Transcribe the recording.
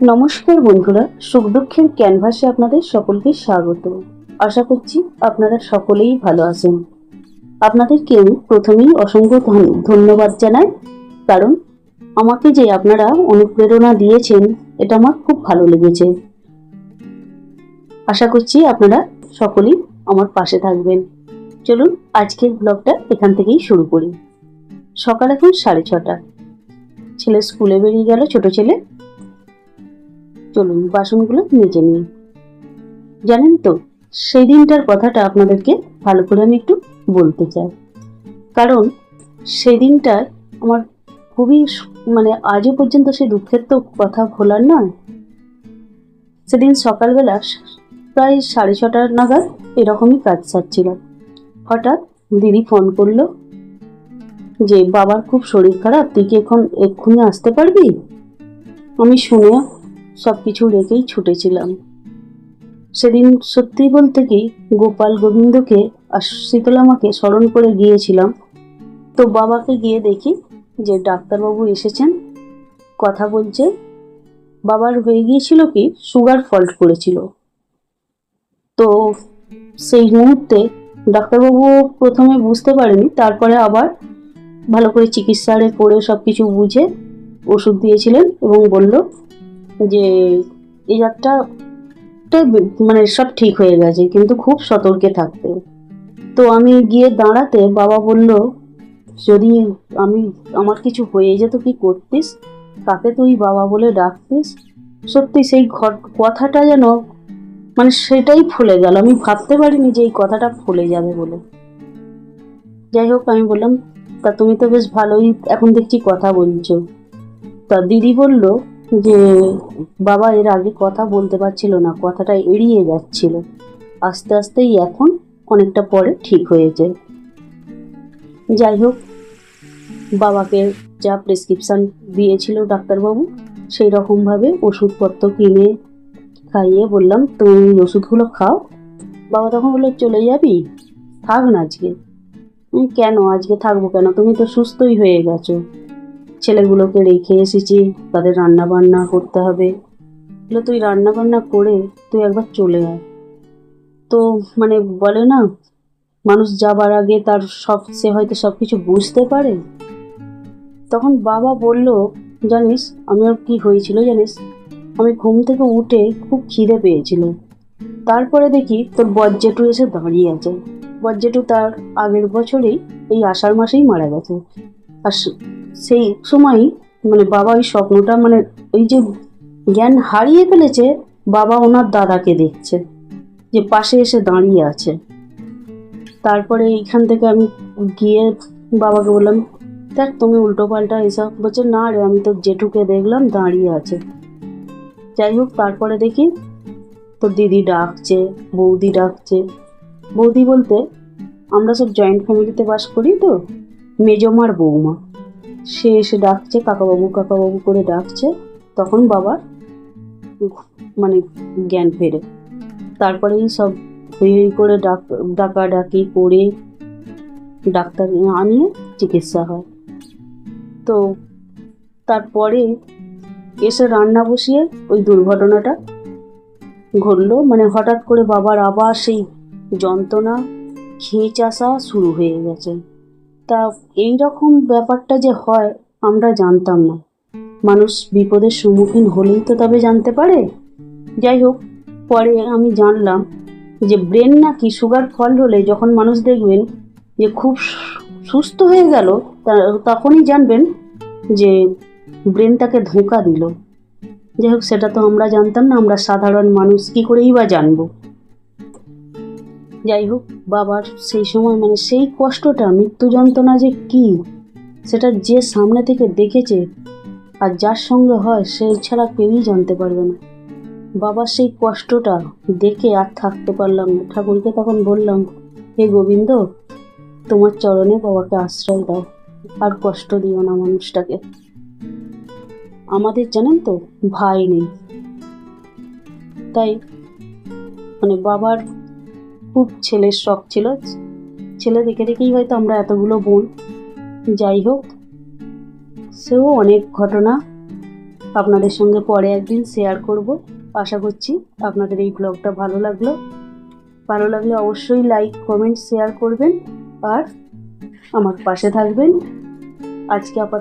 নমস্কার বন্ধুরা, সুখ দুঃখের ক্যানভাসে আপনাদের সকলকে স্বাগত। আশা করছি আপনারা সকলেই ভালো আছেন। আপনাদেরকে আমি প্রথমেই অসংখ্য ধন্যবাদ জানাই, কারণ আমাকে যে আপনারা অনুপ্রেরণা দিয়েছেন এটা আমার খুব ভালো লেগেছে। আশা করছি আপনারা সকলেই আমার পাশে থাকবেন। চলুন আজকের ব্লগটা এখান থেকেই শুরু করি। সকাল এখন 6:30। ছেলে স্কুলে বেরিয়ে গেল, ছোট ছেলে। চলুন বাসনগুলো মেজে নিই। জানেন তো, সেই দিনটার কথাটা আপনাদেরকে ভালো করে আমি একটু বলতে চাই, কারণ সেই দিনটা আমার খুবই আজও পর্যন্ত সেই দুঃখের তো কথা ভোলার নয়। সেদিন সকালবেলা প্রায় 6:30 নাগাদ এরকমই কাজ সারছিলাম। হঠাৎ দিদি ফোন করলো যে বাবার খুব শরীর খারাপ, তুই কি এক্ষুনি আসতে পারবি? আমি শুনে সবকিছু রেখেই ছুটেছিলাম। সেদিন সত্যি বলতে কি, গোপাল গোবিন্দকে আর শীতলামাকে স্মরণ করে গিয়েছিলাম। তো বাবাকে গিয়ে দেখি যে ডাক্তারবাবু এসেছেন, কথা বলছে। বাবার হয়ে গিয়েছিল কি, সুগার ফল্ট করেছিল। তো সেই মুহূর্তে ডাক্তারবাবু প্রথমে বুঝতে পারেনি, তারপরে আবার ভালো করে চিকিৎসারে করে সব কিছু বুঝে ওষুধ দিয়েছিলেন এবং বলল যে এই একটা সব ঠিক হয়ে গেছে, কিন্তু খুব সতর্কে থাকতে। তো আমি গিয়ে দাঁড়াতে বাবা বলল, যদি আমার কিছু হয়ে যেত কি করতিস, কাকে তুই বাবা বলে ডাকতিস? সত্যি সেই কথাটা যেন সেটাই ফুলে গেল। আমি ভাবতে পারিনি যে এই কথাটা ফুলে যাবে বলে। যাই হোক, আমি বললাম, তা তুমি তো বেশ ভালোই এখন দেখছি কথা বলছো। তা দিদি বলল যে বাবা এর আগে কথা বলতে পারছিল না, কথাটা এড়িয়ে যাচ্ছিল, আস্তে আস্তেই এখন অনেকটা পরে ঠিক হয়েছে। যাই হোক, বাবাকে যা প্রেসক্রিপশান দিয়েছিল ডাক্তারবাবু, সেই রকমভাবে ওষুধপত্র কিনে খাইয়ে বললাম, তুমি ওষুধগুলো খাও। বাবা তখন বললো, চলে যাবি? থাক না আজকে। কেন আজকে থাকবো কেন, তুমি তো সুস্থই হয়ে গেছো। ছেলেগুলোকে রেখে এসেছি, তাদের রান্না বান্না করতে হবে। তুই রান্না বান্না করে তুই একবার চলে আয়। তো বলে না, মানুষ যাবার আগে তার সে হয়তো সব কিছু বুঝতে পারে। তখন বাবা বলল, জানিস আমার কি হয়েছিল জানিস? আমি ঘুম থেকে উঠে খুব খিদে পেয়েছিল। তারপরে দেখি তোর বজ্জেঠু এসে দাঁড়িয়ে আছে। বজ্জেঠু তার আগের বছরেই এই আষাঢ় মাসেই মারা গেছে। আর সেই সময়ই বাবা ওই স্বপ্নটা ওই যে জ্ঞান হারিয়ে ফেলেছে, বাবা ওনার দাদাকে দেখছে যে পাশে এসে দাঁড়িয়ে আছে। তারপরে এইখান থেকে আমি গিয়ে বাবাকে বললাম, দেখ তুমি উল্টো পাল্টা এসব। বলছে, না রে, আমি তো জেঠুকে দেখলাম দাঁড়িয়ে আছে। যাই হোক, তারপরে দেখি তো দিদি ডাকছে, বৌদি ডাকছে। বৌদি বলতে আমরা সব জয়েন্ট ফ্যামিলিতে বাস করি, তো মেজমার বৌমা সে এসে ডাকছে, কাকাবাবু কাকাবাবু করে ডাকছে। তখন বাবার জ্ঞান ফেরে। তারপরেই সব হই করে ডাকাডাকি করে ডাক্তার আনিয়ে চিকিৎসা হয়। তো তারপরে এসে রান্না বসিয়ে ওই দুর্ঘটনাটা ঘটলো। হঠাৎ করে বাবার আবার সেই যন্ত্রণা, খেঁচ আসা শুরু হয়ে গেছে। তা এই রকম ব্যাপারটা যে হয় আমরা জানতাম না। মানুষ বিপদের সম্মুখীন হলেই তো তবে জানতে পারে। যাই হোক, পরে আমি জানলাম যে ব্রেন নাকি সুগার ফল হলে যখন মানুষ দেখবেন যে খুব সুস্থ হয়ে গেল, তখনই জানবেন যে ব্রেন তাকে ধোঁকা দিল। যাই হোক, সেটা তো আমরা জানতাম না, আমরা সাধারণ মানুষ কি করেই বা জানবো। যাই হোক, বাবার সেই সময় সেই কষ্টটা, মৃত্যু যন্ত্রণা যে কি, সেটা যে সামনে থেকে দেখেছে আর যার সঙ্গে হয় সে ছাড়া কেউই জানতে পারবে না। বাবার সেই কষ্টটা দেখে আর থাকতে পারলাম না। ঠাকুরকে তখন বললাম, হে গোবিন্দ, তোমার চরণে বাবাকে আশ্রয় দাও, আর কষ্ট দিও না মানুষটাকে। আমাদের জানেন তো ভাই নেই, তাই বাবার খুব ছেলের শখ ছিল। ছেলে দেখে দেখেই হয়তো আমরা এতগুলো বোন। যাই হোক, সেও অনেক ঘটনা আপনাদের সঙ্গে পরে একদিন শেয়ার করব। আশা করছি আপনাদের এই ব্লগটা ভালো লাগলে অবশ্যই লাইক কমেন্ট শেয়ার করবেন আর আমার পাশে থাকবেন। আজকে